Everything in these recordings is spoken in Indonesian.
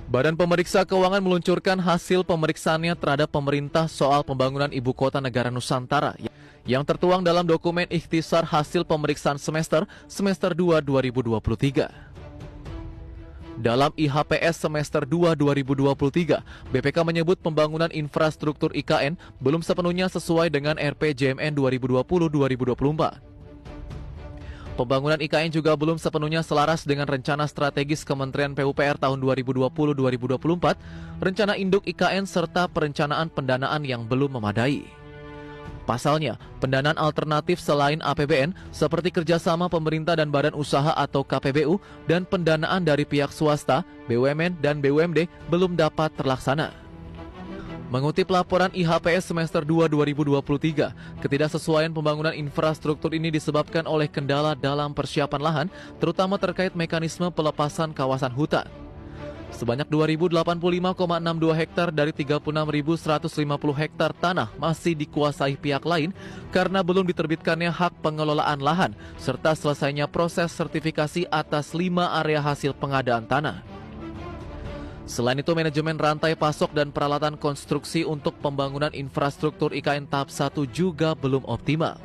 Badan Pemeriksa Keuangan meluncurkan hasil pemeriksaannya terhadap pemerintah soal pembangunan Ibu Kota Negara Nusantara yang tertuang dalam dokumen ikhtisar hasil pemeriksaan semester 2 2023. Dalam IHPS semester 2 2023, BPK menyebut pembangunan infrastruktur IKN belum sepenuhnya sesuai dengan RPJMN 2020-2024. Pembangunan IKN juga belum sepenuhnya selaras dengan rencana strategis Kementerian PUPR tahun 2020-2024, rencana induk IKN serta perencanaan pendanaan yang belum memadai. Pasalnya, pendanaan alternatif selain APBN seperti kerjasama pemerintah dan badan usaha atau KPBU dan pendanaan dari pihak swasta, BUMN, dan BUMD belum dapat terlaksana. Mengutip laporan IHPS semester 2 2023, ketidaksesuaian pembangunan infrastruktur ini disebabkan oleh kendala dalam persiapan lahan, terutama terkait mekanisme pelepasan kawasan hutan. Sebanyak 2.085,62 hektar dari 36.150 hektar tanah masih dikuasai pihak lain karena belum diterbitkannya hak pengelolaan lahan, serta selesainya proses sertifikasi atas 5 area hasil pengadaan tanah. Selain itu, manajemen rantai pasok dan peralatan konstruksi untuk pembangunan infrastruktur IKN tahap 1 juga belum optimal.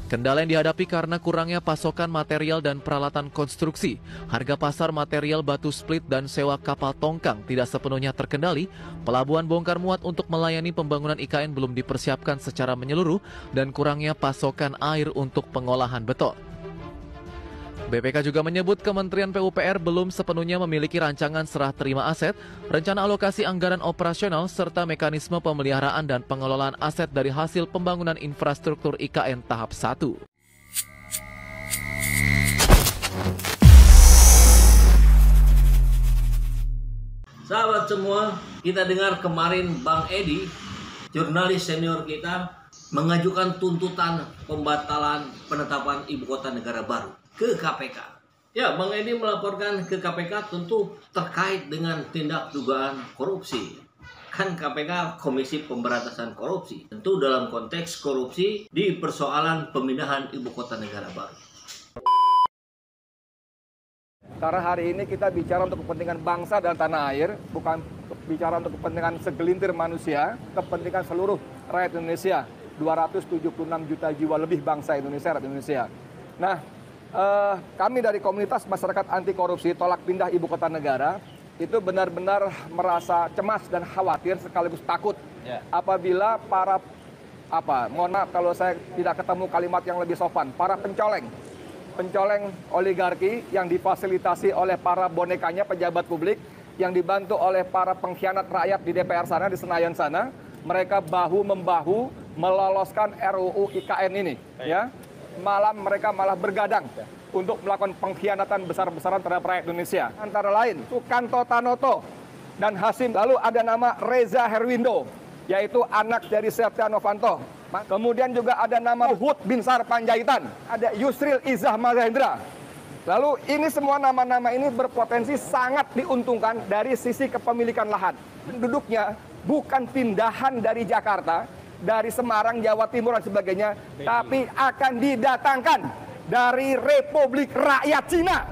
Kendala yang dihadapi karena kurangnya pasokan material dan peralatan konstruksi, harga pasar material batu split dan sewa kapal tongkang tidak sepenuhnya terkendali, pelabuhan bongkar muat untuk melayani pembangunan IKN belum dipersiapkan secara menyeluruh, dan kurangnya pasokan air untuk pengolahan beton. BPK juga menyebut Kementerian PUPR belum sepenuhnya memiliki rancangan serah terima aset, rencana alokasi anggaran operasional, serta mekanisme pemeliharaan dan pengelolaan aset dari hasil pembangunan infrastruktur IKN tahap 1. Sahabat semua, kita dengar kemarin Bang Edi, jurnalis senior kita, mengajukan tuntutan pembatalan penetapan Ibu Kota Negara baru ke KPK. Ya, Bang Edi melaporkan ke KPK tentu terkait dengan tindak dugaan korupsi. Kan KPK Komisi Pemberantasan Korupsi. Tentu dalam konteks korupsi di persoalan pemindahan Ibu Kota Negara baru. Karena hari ini kita bicara untuk kepentingan bangsa dan tanah air, bukan bicara untuk kepentingan segelintir manusia, kepentingan seluruh rakyat Indonesia. 276 juta jiwa lebih bangsa Indonesia, rakyat Indonesia. Nah, kami dari komunitas masyarakat anti korupsi tolak pindah ibu kota negara itu benar-benar merasa cemas dan khawatir sekaligus takut apabila para mohon maaf kalau saya tidak ketemu kalimat yang lebih sopan, para pencoleng oligarki yang difasilitasi oleh para bonekanya pejabat publik yang dibantu oleh para pengkhianat rakyat di DPR sana, di Senayan sana, mereka bahu-membahu meloloskan RUU IKN ini, ya. Mereka malah bergadang untuk melakukan pengkhianatan besar-besaran terhadap rakyat Indonesia. Antara lain, Sukanto Tanoto dan Hasim. Lalu ada nama Reza Herwindo, yaitu anak dari Setia Novanto. Kemudian juga ada nama Luhut Binsar Panjaitan, ada Yusril Izzah Mahendra. Lalu ini semua nama-nama ini berpotensi sangat diuntungkan dari sisi kepemilikan lahan. Penduduknya bukan pindahan dari Jakarta, dari Semarang, Jawa Timur dan sebagainya, tapi akan didatangkan dari Republik Rakyat Cina.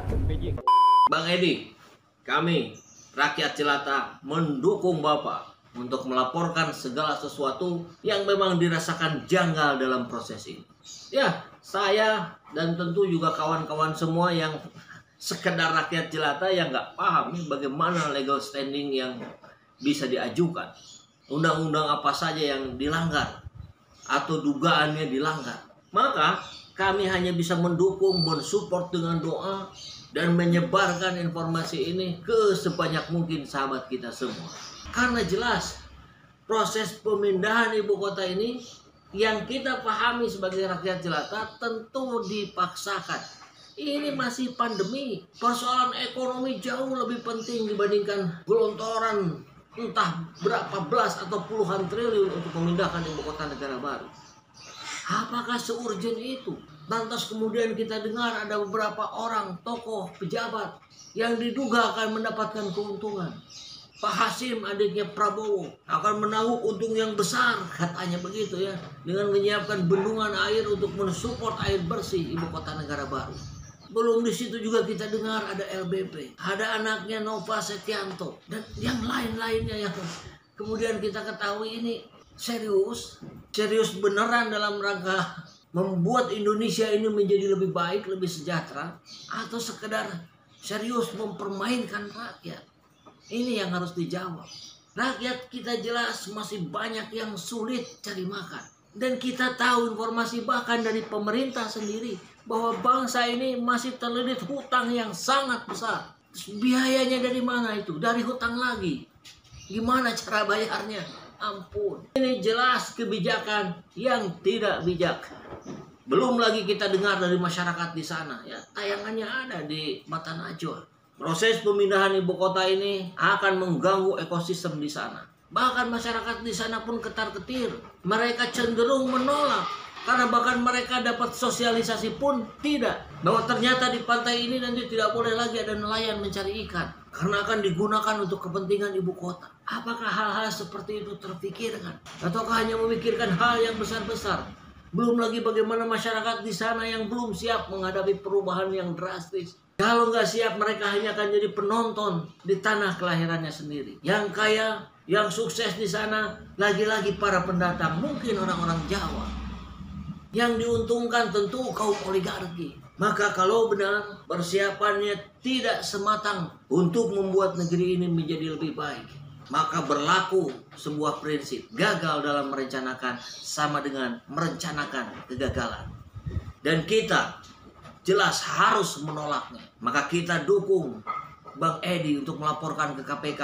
Bang Edi, kami rakyat Cilata mendukung Bapak untuk melaporkan segala sesuatu yang memang dirasakan janggal dalam proses ini. Ya, saya dan tentu juga kawan-kawan semua yang sekedar rakyat Cilata yang nggak paham nih bagaimana legal standing yang bisa diajukan. Undang-undang apa saja yang dilanggar atau dugaannya dilanggar. Maka kami hanya bisa mendukung, mensupport dengan doa dan menyebarkan informasi ini ke sebanyak mungkin sahabat kita semua. Karena jelas proses pemindahan ibu kota ini yang kita pahami sebagai rakyat jelata tentu dipaksakan. Ini masih pandemi, persoalan ekonomi jauh lebih penting dibandingkan gelontoran entah berapa belas atau puluhan triliun untuk memindahkan ibu kota negara baru. Apakah seurgent itu? Lantas kemudian kita dengar ada beberapa orang tokoh pejabat yang diduga akan mendapatkan keuntungan. Pak Hasim adiknya Prabowo akan menanggung untung yang besar, katanya begitu ya, dengan menyiapkan bendungan air untuk mensupport air bersih ibu kota negara baru. Belum di situ juga kita dengar ada LBP, ada anaknya Nova Setianto, dan yang lain-lainnya yang kemudian kita ketahui ini serius beneran dalam rangka membuat Indonesia ini menjadi lebih baik, lebih sejahtera, atau sekedar serius mempermainkan rakyat. Ini yang harus dijawab. Rakyat kita jelas masih banyak yang sulit cari makan. Dan kita tahu informasi bahkan dari pemerintah sendiri bahwa bangsa ini masih terlilit hutang yang sangat besar. Terus biayanya dari mana itu? Dari hutang lagi. Gimana cara bayarnya? Ampun. Ini jelas kebijakan yang tidak bijak. Belum lagi kita dengar dari masyarakat di sana, ya. Tayangannya ada di Mata Najwa. Proses pemindahan ibu kota ini akan mengganggu ekosistem di sana. Bahkan masyarakat di sana pun ketar-ketir. Mereka cenderung menolak. Karena bahkan mereka dapat sosialisasi pun tidak. Bahwa ternyata di pantai ini nanti tidak boleh lagi ada nelayan mencari ikan. Karena akan digunakan untuk kepentingan ibu kota. Apakah hal-hal seperti itu terpikirkan? Ataukah hanya memikirkan hal yang besar-besar? Belum lagi bagaimana masyarakat di sana yang belum siap menghadapi perubahan yang drastis. Kalau nggak siap, mereka hanya akan jadi penonton di tanah kelahirannya sendiri. Yang kaya, yang sukses di sana, lagi-lagi para pendatang, mungkin orang-orang Jawa. Yang diuntungkan tentu kaum oligarki. Maka kalau benar persiapannya tidak sematang untuk membuat negeri ini menjadi lebih baik, maka berlaku sebuah prinsip, gagal dalam merencanakan sama dengan merencanakan kegagalan. Dan kita jelas harus menolaknya. Maka kita dukung Bang Edi untuk melaporkan ke KPK.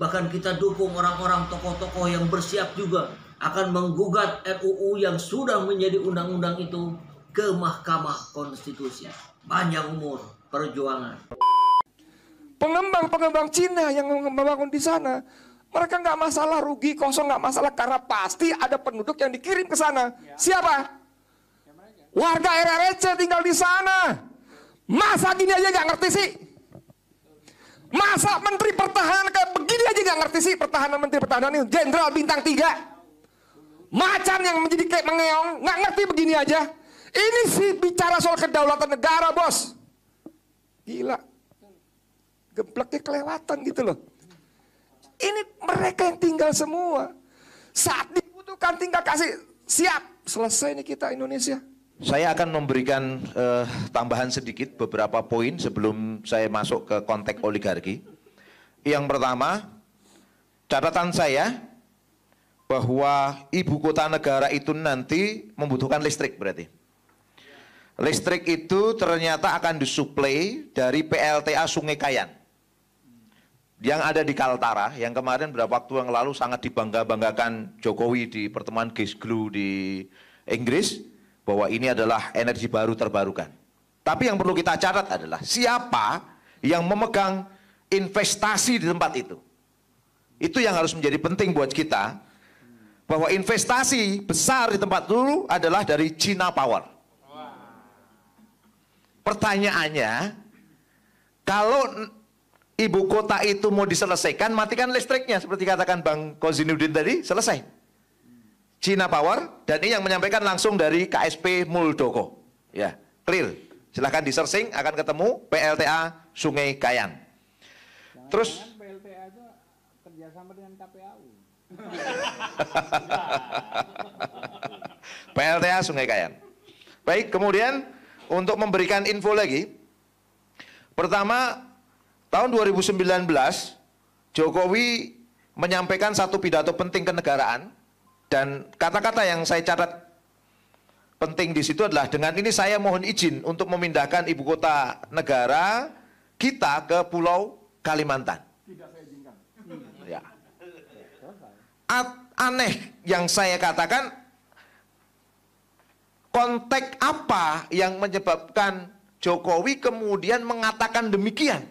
Bahkan kita dukung orang-orang tokoh-tokoh yang bersiap juga akan menggugat RUU yang sudah menjadi undang-undang itu ke Mahkamah Konstitusi. Panjang umur perjuangan. Pengembang-pengembang Cina yang membangun di sana, mereka nggak masalah rugi kosong, nggak masalah, karena pasti ada penduduk yang dikirim ke sana. Siapa? Warga RRC tinggal di sana. Masa gini aja nggak ngerti sih? Masa Menteri Pertahanan kayak begini aja nggak ngerti sih? Menteri Pertahanan ini Jenderal Bintang 3, macan yang menjadi kayak mengeong, nggak ngerti begini aja. Ini sih bicara soal kedaulatan negara, bos. Gila, gebleknya kelewatan gitu loh. Ini mereka yang tinggal semua. Saat dibutuhkan tinggal kasih, siap, selesai nih kita Indonesia. Saya akan memberikan tambahan sedikit beberapa poin sebelum saya masuk ke konteks oligarki. Yang pertama, catatan saya bahwa ibu kota negara itu nanti membutuhkan listrik berarti. Listrik itu ternyata akan disuplai dari PLTA Sungai Kayan yang ada di Kaltara, yang kemarin beberapa waktu yang lalu sangat dibangga-banggakan Jokowi di pertemuan Glasgow di Inggris, bahwa ini adalah energi baru terbarukan. Tapi yang perlu kita catat adalah siapa yang memegang investasi di tempat itu. Itu yang harus menjadi penting buat kita, bahwa investasi besar di tempat itu adalah dari China Power. Pertanyaannya, kalau ibu kota itu mau diselesaikan, matikan listriknya seperti katakan Bang Kozinuddin tadi, selesai. China Power, dan ini yang menyampaikan langsung dari KSP Muldoko. Ya, clear. Silahkan di-searching, akan ketemu PLTA Sungai Kayan. Terus PLTA itu kerjasama dengan KPAU. PLTA Sungai Kayan. Baik, kemudian untuk memberikan info lagi, pertama, tahun 2019, Jokowi menyampaikan satu pidato penting kenegaraan, dan kata-kata yang saya catat penting di situ adalah, dengan ini saya mohon izin untuk memindahkan ibu kota negara kita ke Pulau Kalimantan. Tidak saya izinkan. Ya. Aneh yang saya katakan, konteks apa yang menyebabkan Jokowi kemudian mengatakan demikian?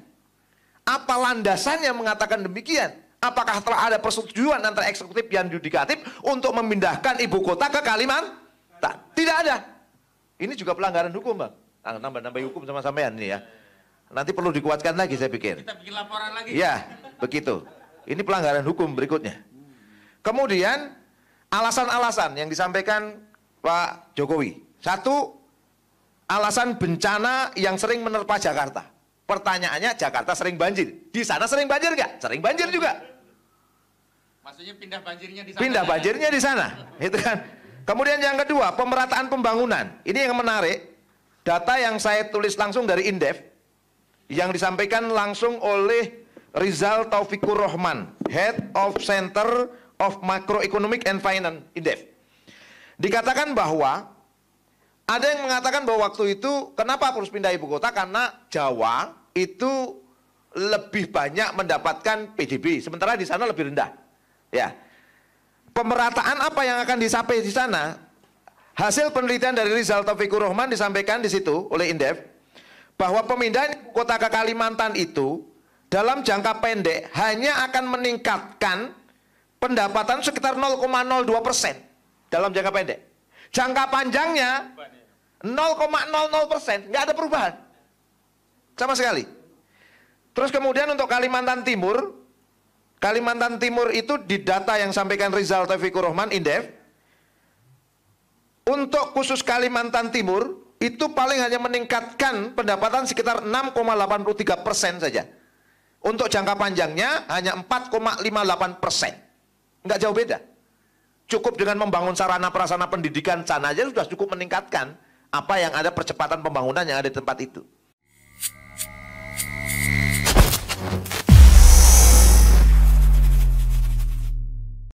Apa landasannya mengatakan demikian? Apakah telah ada persetujuan antara eksekutif dan yudikatif untuk memindahkan ibu kota ke Kalimantan? Tidak ada. Ini juga pelanggaran hukum, Bang. Nambah-nambah hukum sama sampean ini ya. Nanti perlu dikuatkan lagi saya pikir. Kita bikin laporan lagi. Ya, begitu. Ini pelanggaran hukum berikutnya. Kemudian alasan-alasan yang disampaikan Pak Jokowi. Satu, alasan bencana yang sering menerpa Jakarta. Pertanyaannya, Jakarta sering banjir. Di sana sering banjir nggak? Sering banjir juga. Maksudnya pindah banjirnya di sana. Pindah banjirnya di sana, itu kan. Kemudian yang kedua, pemerataan pembangunan. Ini yang menarik. Data yang saya tulis langsung dari Indef, yang disampaikan langsung oleh Rizal Taufikur Rahman, Head of Center of Macroeconomic and Finance Indef. Dikatakan bahwa ada yang mengatakan bahwa waktu itu kenapa harus pindah ibu kota, karena Jawa itu lebih banyak mendapatkan PDB, sementara di sana lebih rendah. Ya, pemerataan apa yang akan dicapai di sana? Hasil penelitian dari Rizal Taufikur Rahman disampaikan di situ oleh Indef bahwa pemindahan ibu kota ke Kalimantan itu dalam jangka pendek hanya akan meningkatkan pendapatan sekitar 0,02% dalam jangka pendek. Jangka panjangnya 0,00%, nggak ada perubahan sama sekali. Terus kemudian untuk Kalimantan Timur itu di data yang sampaikan Rizal Taufikur Rahman Indef, untuk khusus Kalimantan Timur itu paling hanya meningkatkan pendapatan sekitar 6,83% saja. Untuk jangka panjangnya hanya 4,58%. Nggak jauh beda. Cukup dengan membangun sarana prasarana pendidikan sana aja sudah cukup meningkatkan apa yang ada percepatan pembangunan yang ada di tempat itu.